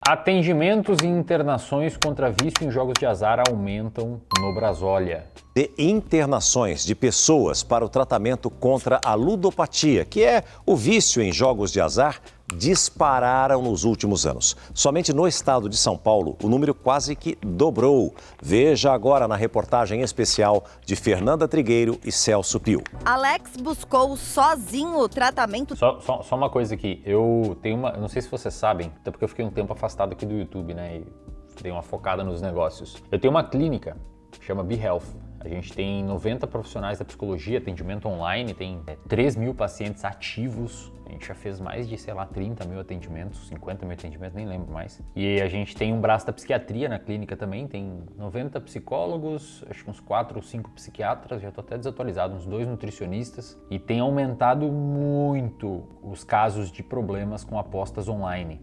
Atendimentos e internações contra vício em jogos de azar aumentam no Brasólia. De internações de pessoas para o tratamento contra a ludopatia, que é o vício em jogos de azar, dispararam nos últimos anos. Somente no estado de São Paulo, o número quase que dobrou. Veja agora na reportagem especial de Fernanda Trigueiro e Celso Pio. Alex buscou sozinho o tratamento. Só uma coisa aqui, eu não sei se vocês sabem, até porque eu fiquei um tempo afastado aqui do YouTube, né, e dei uma focada nos negócios. Eu tenho uma clínica, chama Be Health. A gente tem 90 profissionais da psicologia, atendimento online, tem 3 mil pacientes ativos. A gente já fez mais de, 30 mil atendimentos, 50 mil atendimentos, nem lembro mais. E a gente tem um braço da psiquiatria na clínica também, tem 90 psicólogos, acho que uns 4 ou 5 psiquiatras, já estou até desatualizado, uns 2 nutricionistas. E tem aumentado muito os casos de problemas com apostas online.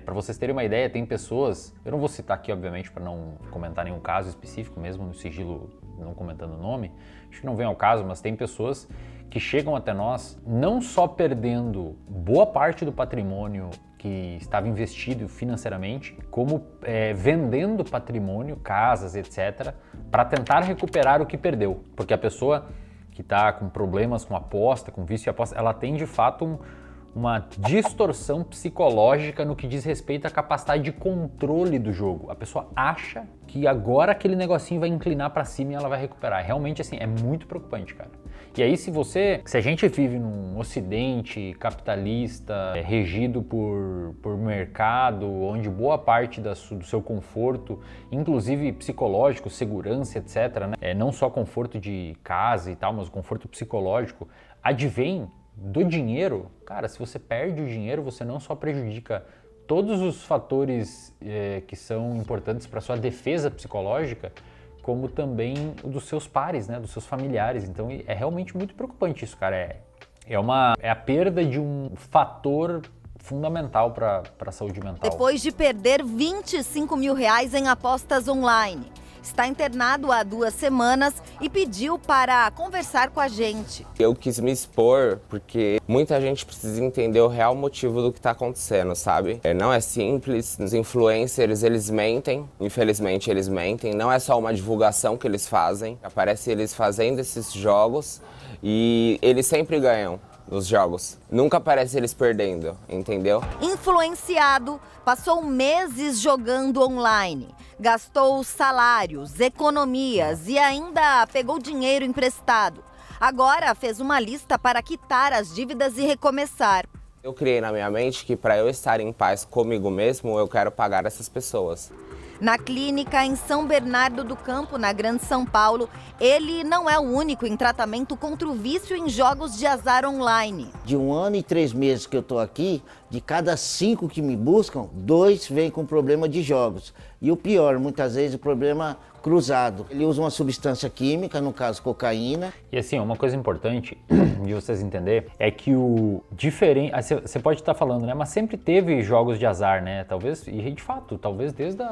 Para vocês terem uma ideia, tem pessoas, eu não vou citar aqui obviamente para não comentar nenhum caso específico, mesmo no sigilo não comentando o nome, acho que não vem ao caso, mas tem pessoas que chegam até nós não só perdendo boa parte do patrimônio que estava investido financeiramente, como vendendo patrimônio, casas, etc., para tentar recuperar o que perdeu. Porque a pessoa que está com problemas com aposta, com vício e aposta, ela tem de fato uma distorção psicológica no que diz respeito à capacidade de controle do jogo. A pessoa acha que agora aquele negocinho vai inclinar para cima e ela vai recuperar. Realmente, assim, é muito preocupante, cara. E aí, se a gente vive num ocidente capitalista, regido por mercado, onde boa parte do seu conforto, inclusive psicológico, segurança, etc., né? Não só conforto de casa e tal, mas o conforto psicológico, advém do dinheiro. Cara, se você perde o dinheiro, você não só prejudica todos os fatores que são importantes para sua defesa psicológica, como também o dos seus pares, né, dos seus familiares. Então é realmente muito preocupante isso, cara. É a perda de um fator fundamental para a saúde mental. Depois de perder R$25 mil em apostas online. Está internado há 2 semanas e pediu para conversar com a gente. Eu quis me expor porque muita gente precisa entender o real motivo do que está acontecendo, sabe? Não é simples, os influencers, eles mentem, infelizmente eles mentem, não é só uma divulgação que eles fazem, aparece eles fazendo esses jogos e eles sempre ganham nos jogos. Nunca aparece eles perdendo, entendeu? Influenciado, passou meses jogando online. Gastou salários, economias e ainda pegou dinheiro emprestado. Agora fez uma lista para quitar as dívidas e recomeçar. Eu criei na minha mente que para eu estar em paz comigo mesmo, eu quero pagar essas pessoas. Na clínica em São Bernardo do Campo, na Grande São Paulo, ele não é o único em tratamento contra o vício em jogos de azar online. De 1 ano e 3 meses que eu estou aqui, de cada 5 que me buscam, 2 vêm com problema de jogos. E o pior, muitas vezes, o problema cruzado. Ele usa uma substância química, no caso cocaína. E assim, uma coisa importante de vocês entenderem é que o diferente... Você pode estar falando, né? Mas sempre teve jogos de azar, né? Talvez, e de fato, talvez desde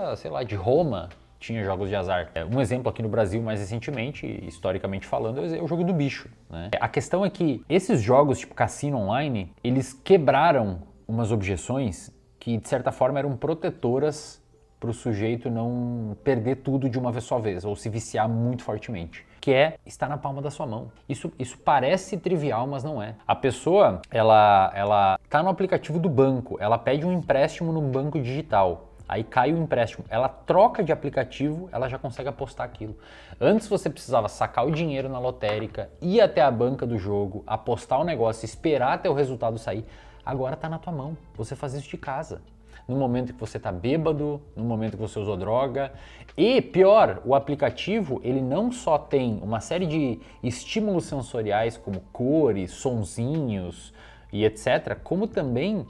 de Roma tinha jogos de azar. Um exemplo aqui no Brasil, mais recentemente, historicamente falando, é o jogo do bicho, né? A questão é que esses jogos, tipo cassino online, eles quebraram umas objeções que, de certa forma, eram protetoras para o sujeito não perder tudo de uma só vez, ou se viciar muito fortemente, que é estar na palma da sua mão. Isso parece trivial, mas não é. A pessoa, ela tá no aplicativo do banco, ela pede um empréstimo no banco digital, aí cai o empréstimo, ela troca de aplicativo, ela já consegue apostar aquilo. Antes você precisava sacar o dinheiro na lotérica, ir até a banca do jogo, apostar o negócio, esperar até o resultado sair. Agora tá na tua mão, você faz isso de casa. No momento que você está bêbado, no momento que você usou droga. E pior, o aplicativo, ele não só tem uma série de estímulos sensoriais como cores, sonzinhos e etc, como também,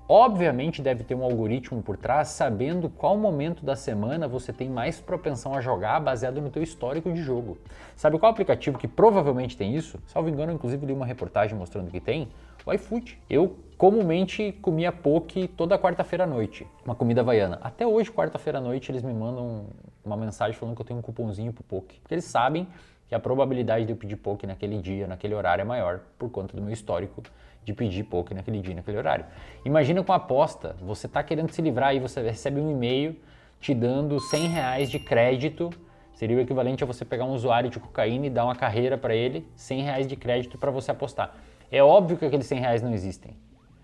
obviamente, deve ter um algoritmo por trás sabendo qual momento da semana você tem mais propensão a jogar baseado no teu histórico de jogo. Sabe qual aplicativo que provavelmente tem isso? Salvo engano, inclusive li uma reportagem mostrando que tem. O iFood. Eu comumente comia poke toda quarta-feira à noite, uma comida havaiana. Até hoje, quarta-feira à noite, eles me mandam uma mensagem falando que eu tenho um cupomzinho pro poke. Porque eles sabem que a probabilidade de eu pedir poke naquele dia, naquele horário é maior por conta do meu histórico de pedir poke naquele dia, naquele horário. Imagina com a aposta, você tá querendo se livrar e você recebe um e-mail te dando R$100 de crédito, seria o equivalente a você pegar um usuário de cocaína e dar uma carreira para ele, R$100 de crédito para você apostar. É óbvio que aqueles R$100 não existem.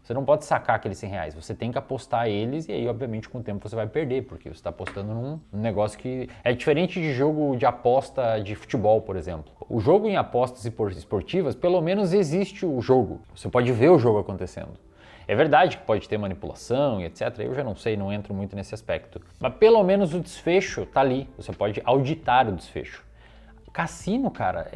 Você não pode sacar aqueles R$100, você tem que apostar eles e aí, obviamente, com o tempo você vai perder, porque você está apostando num negócio que é diferente de jogo de aposta de futebol, por exemplo. O jogo em apostas esportivas, pelo menos existe o jogo, você pode ver o jogo acontecendo. É verdade que pode ter manipulação e etc, eu já não sei, não entro muito nesse aspecto. Mas pelo menos o desfecho tá ali, você pode auditar o desfecho. Cassino, cara,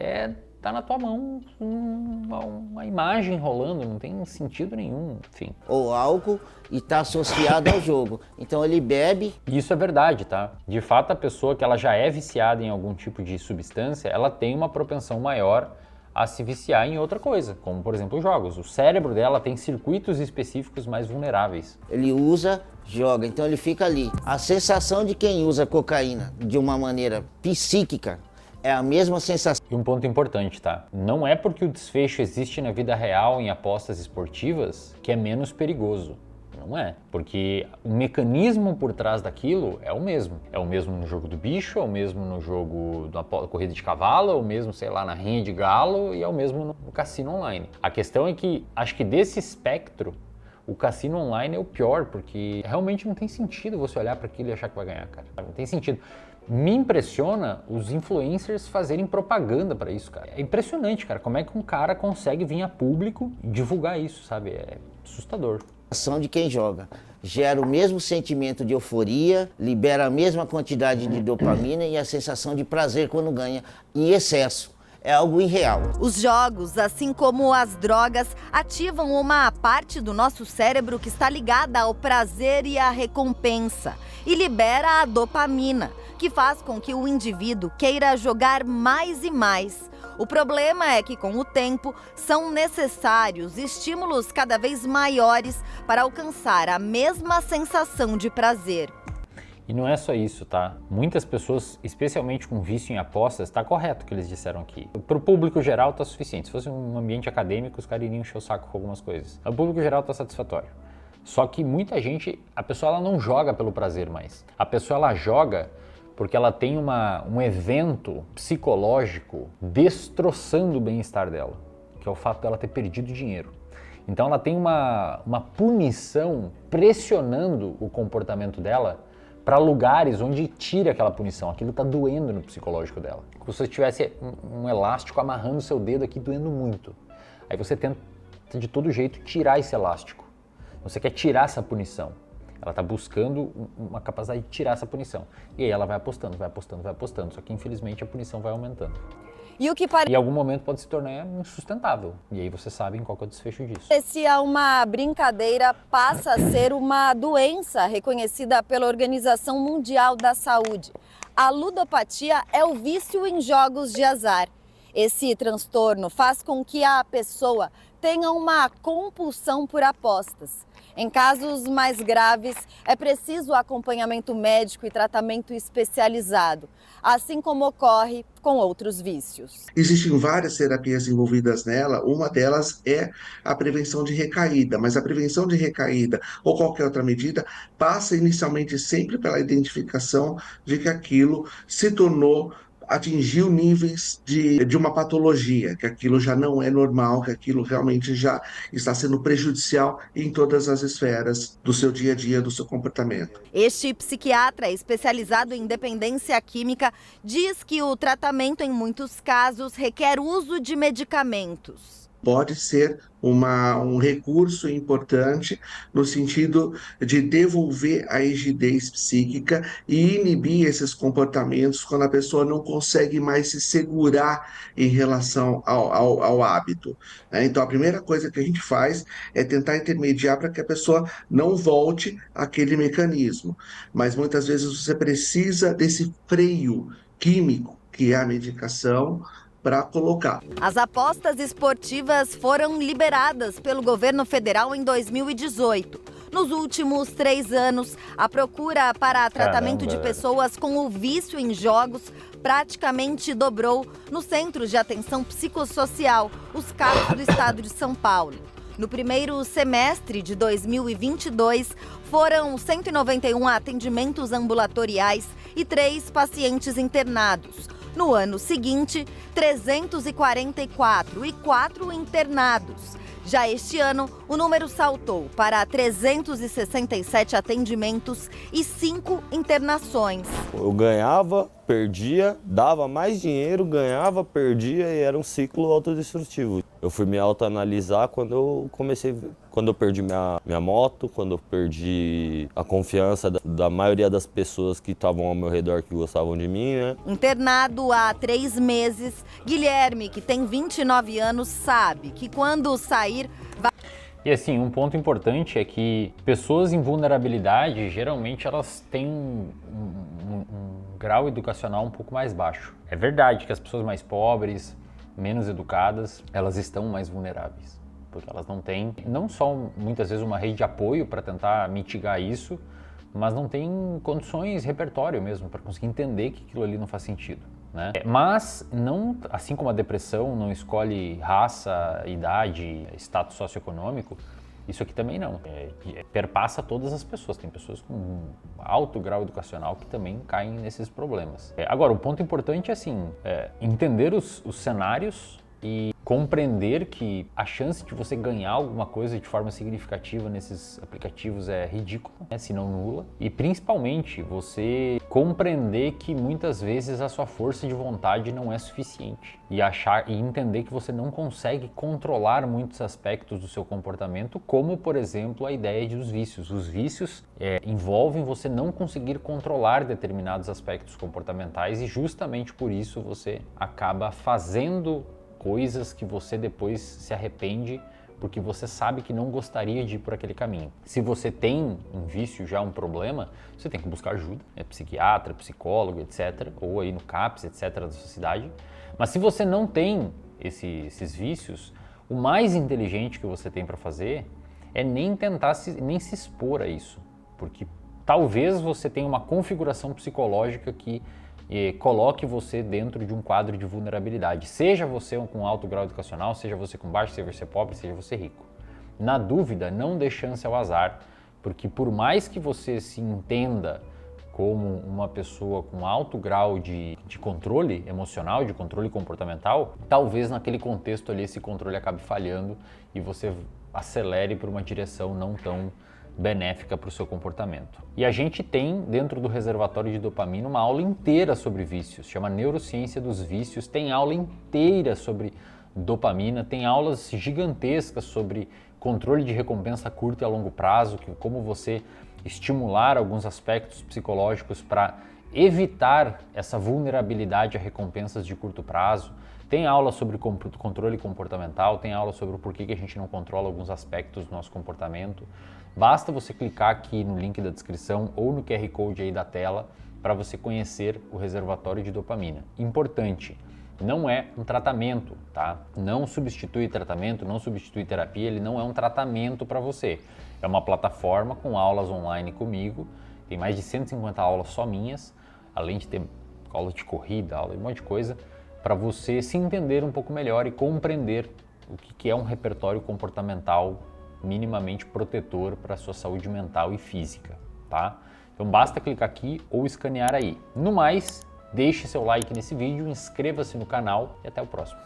tá na tua mão uma imagem rolando, não tem sentido nenhum, enfim. Ou álcool e está associado ao jogo. Então ele bebe. Isso é verdade, tá? De fato, a pessoa que ela já é viciada em algum tipo de substância, ela tem uma propensão maior a se viciar em outra coisa, como por exemplo os jogos. O cérebro dela tem circuitos específicos mais vulneráveis. Ele usa, joga, então ele fica ali. A sensação de quem usa cocaína de uma maneira psíquica é a mesma sensação. E um ponto importante, tá? Não é porque o desfecho existe na vida real em apostas esportivas que é menos perigoso. Não é, porque o mecanismo por trás daquilo é o mesmo. É o mesmo no jogo do bicho, é o mesmo no jogo da corrida de cavalo, é o mesmo, sei lá, na rinha de galo e é o mesmo no cassino online. A questão é que, acho que desse espectro, o cassino online é o pior, porque realmente não tem sentido você olhar para aquilo e achar que vai ganhar, cara. Não tem sentido. Me impressiona os influencers fazerem propaganda para isso, cara. É impressionante, cara, como é que um cara consegue vir a público e divulgar isso, sabe? É assustador. A ação de quem joga gera o mesmo sentimento de euforia, libera a mesma quantidade de dopamina e a sensação de prazer quando ganha em excesso. É algo irreal. Os jogos, assim como as drogas, ativam uma parte do nosso cérebro que está ligada ao prazer e à recompensa e libera a dopamina, que faz com que o indivíduo queira jogar mais e mais. O problema é que, com o tempo, são necessários estímulos cada vez maiores para alcançar a mesma sensação de prazer. E não é só isso, tá? Muitas pessoas, especialmente com vício em apostas, tá correto o que eles disseram aqui. Para o público geral tá suficiente. Se fosse um ambiente acadêmico, os caras iriam encher o saco com algumas coisas. O público geral tá satisfatório. Só que muita gente, a pessoa ela não joga pelo prazer mais. A pessoa ela joga porque ela tem um evento psicológico destroçando o bem-estar dela, que é o fato dela ter perdido dinheiro. Então ela tem uma punição pressionando o comportamento dela para lugares onde tira aquela punição. Aquilo está doendo no psicológico dela. Como se você tivesse um elástico amarrando o seu dedo aqui, doendo muito. Aí você tenta de todo jeito tirar esse elástico. Você quer tirar essa punição. Ela está buscando uma capacidade de tirar essa punição. E aí ela vai apostando, vai apostando, vai apostando. Só que infelizmente a punição vai aumentando. E em algum momento pode se tornar insustentável. E aí você sabe qual que é o desfecho disso. Parecia uma brincadeira, passa a ser uma doença reconhecida pela Organização Mundial da Saúde. A ludopatia é o vício em jogos de azar. Esse transtorno faz com que a pessoa tenha uma compulsão por apostas. Em casos mais graves, é preciso acompanhamento médico e tratamento especializado, assim como ocorre com outros vícios. Existem várias terapias envolvidas nela, uma delas é a prevenção de recaída, mas a prevenção de recaída ou qualquer outra medida passa inicialmente sempre pela identificação de que aquilo atingiu níveis de uma patologia, que aquilo já não é normal, que aquilo realmente já está sendo prejudicial em todas as esferas do seu dia a dia, do seu comportamento. Este psiquiatra especializado em dependência química diz que o tratamento, em muitos casos, requer uso de medicamentos. Pode ser um recurso importante no sentido de devolver a rigidez psíquica e inibir esses comportamentos quando a pessoa não consegue mais se segurar em relação ao hábito. Então, a primeira coisa que a gente faz é tentar intermediar para que a pessoa não volte àquele mecanismo. Mas muitas vezes você precisa desse freio químico, que é a medicação, para colocar. As apostas esportivas foram liberadas pelo governo federal em 2018. Nos últimos 3 anos, a procura para tratamento de pessoas com o vício em jogos praticamente dobrou nos centros de atenção psicossocial, os CAPs do estado de São Paulo. No primeiro semestre de 2022, foram 191 atendimentos ambulatoriais e 3 pacientes internados. No ano seguinte, 344 e 4 internados. Já este ano, o número saltou para 367 atendimentos e 5 internações. Eu ganhava, perdia, dava mais dinheiro, ganhava, perdia e era um ciclo autodestrutivo. Eu fui me autoanalisar quando eu perdi minha moto, quando eu perdi a confiança da maioria das pessoas que estavam ao meu redor, que gostavam de mim, né? Internado há 3 meses, Guilherme, que tem 29 anos, sabe que quando sair... E assim, um ponto importante é que pessoas em vulnerabilidade, geralmente elas têm um grau educacional um pouco mais baixo. É verdade que as pessoas mais pobres, menos educadas, elas estão mais vulneráveis. Porque elas não têm, não só muitas vezes uma rede de apoio para tentar mitigar isso, mas não têm condições, repertório mesmo, para conseguir entender que aquilo ali não faz sentido, né? Mas, não, assim como a depressão não escolhe raça, idade, status socioeconômico, isso aqui também não. Perpassa todas as pessoas. Tem pessoas com alto grau educacional que também caem nesses problemas. Agora, o ponto importante é assim, entender os cenários e compreender que a chance de você ganhar alguma coisa de forma significativa nesses aplicativos é ridícula, né, se não nula. E principalmente você compreender que muitas vezes a sua força de vontade não é suficiente e entender que você não consegue controlar muitos aspectos do seu comportamento, como por exemplo a ideia dos vícios. Os vícios envolvem você não conseguir controlar determinados aspectos comportamentais e justamente por isso você acaba fazendo coisas que você depois se arrepende porque você sabe que não gostaria de ir por aquele caminho. Se você tem um vício, já um problema, você tem que buscar ajuda, psiquiatra, psicólogo, etc. Ou aí no CAPS, etc. da sua cidade. Mas se você não tem esses vícios, o mais inteligente que você tem para fazer é nem tentar nem se expor a isso. Porque talvez você tenha uma configuração psicológica que coloque você dentro de um quadro de vulnerabilidade. Seja você com alto grau educacional, seja você com baixo, seja você pobre, seja você rico. Na dúvida, não dê chance ao azar, porque por mais que você se entenda como uma pessoa com alto grau de controle emocional, de controle comportamental, talvez naquele contexto ali esse controle acabe falhando e você acelere por uma direção não tão benéfica para o seu comportamento. E a gente tem dentro do reservatório de dopamina uma aula inteira sobre vícios, chama Neurociência dos Vícios, tem aula inteira sobre dopamina, tem aulas gigantescas sobre controle de recompensa a curto e a longo prazo, como você estimular alguns aspectos psicológicos para evitar essa vulnerabilidade a recompensas de curto prazo. Tem aula sobre controle comportamental, tem aula sobre o porquê que a gente não controla alguns aspectos do nosso comportamento. Basta você clicar aqui no link da descrição ou no QR Code aí da tela para você conhecer o reservatório de dopamina. Importante, não é um tratamento, tá? Não substitui tratamento, não substitui terapia, ele não é um tratamento para você. É uma plataforma com aulas online comigo, tem mais de 150 aulas só minhas, além de ter aula de corrida, aula de um monte de coisa, para você se entender um pouco melhor e compreender o que é um repertório comportamental minimamente protetor para a sua saúde mental e física, tá? Então basta clicar aqui ou escanear aí. No mais, deixe seu like nesse vídeo, inscreva-se no canal e até o próximo.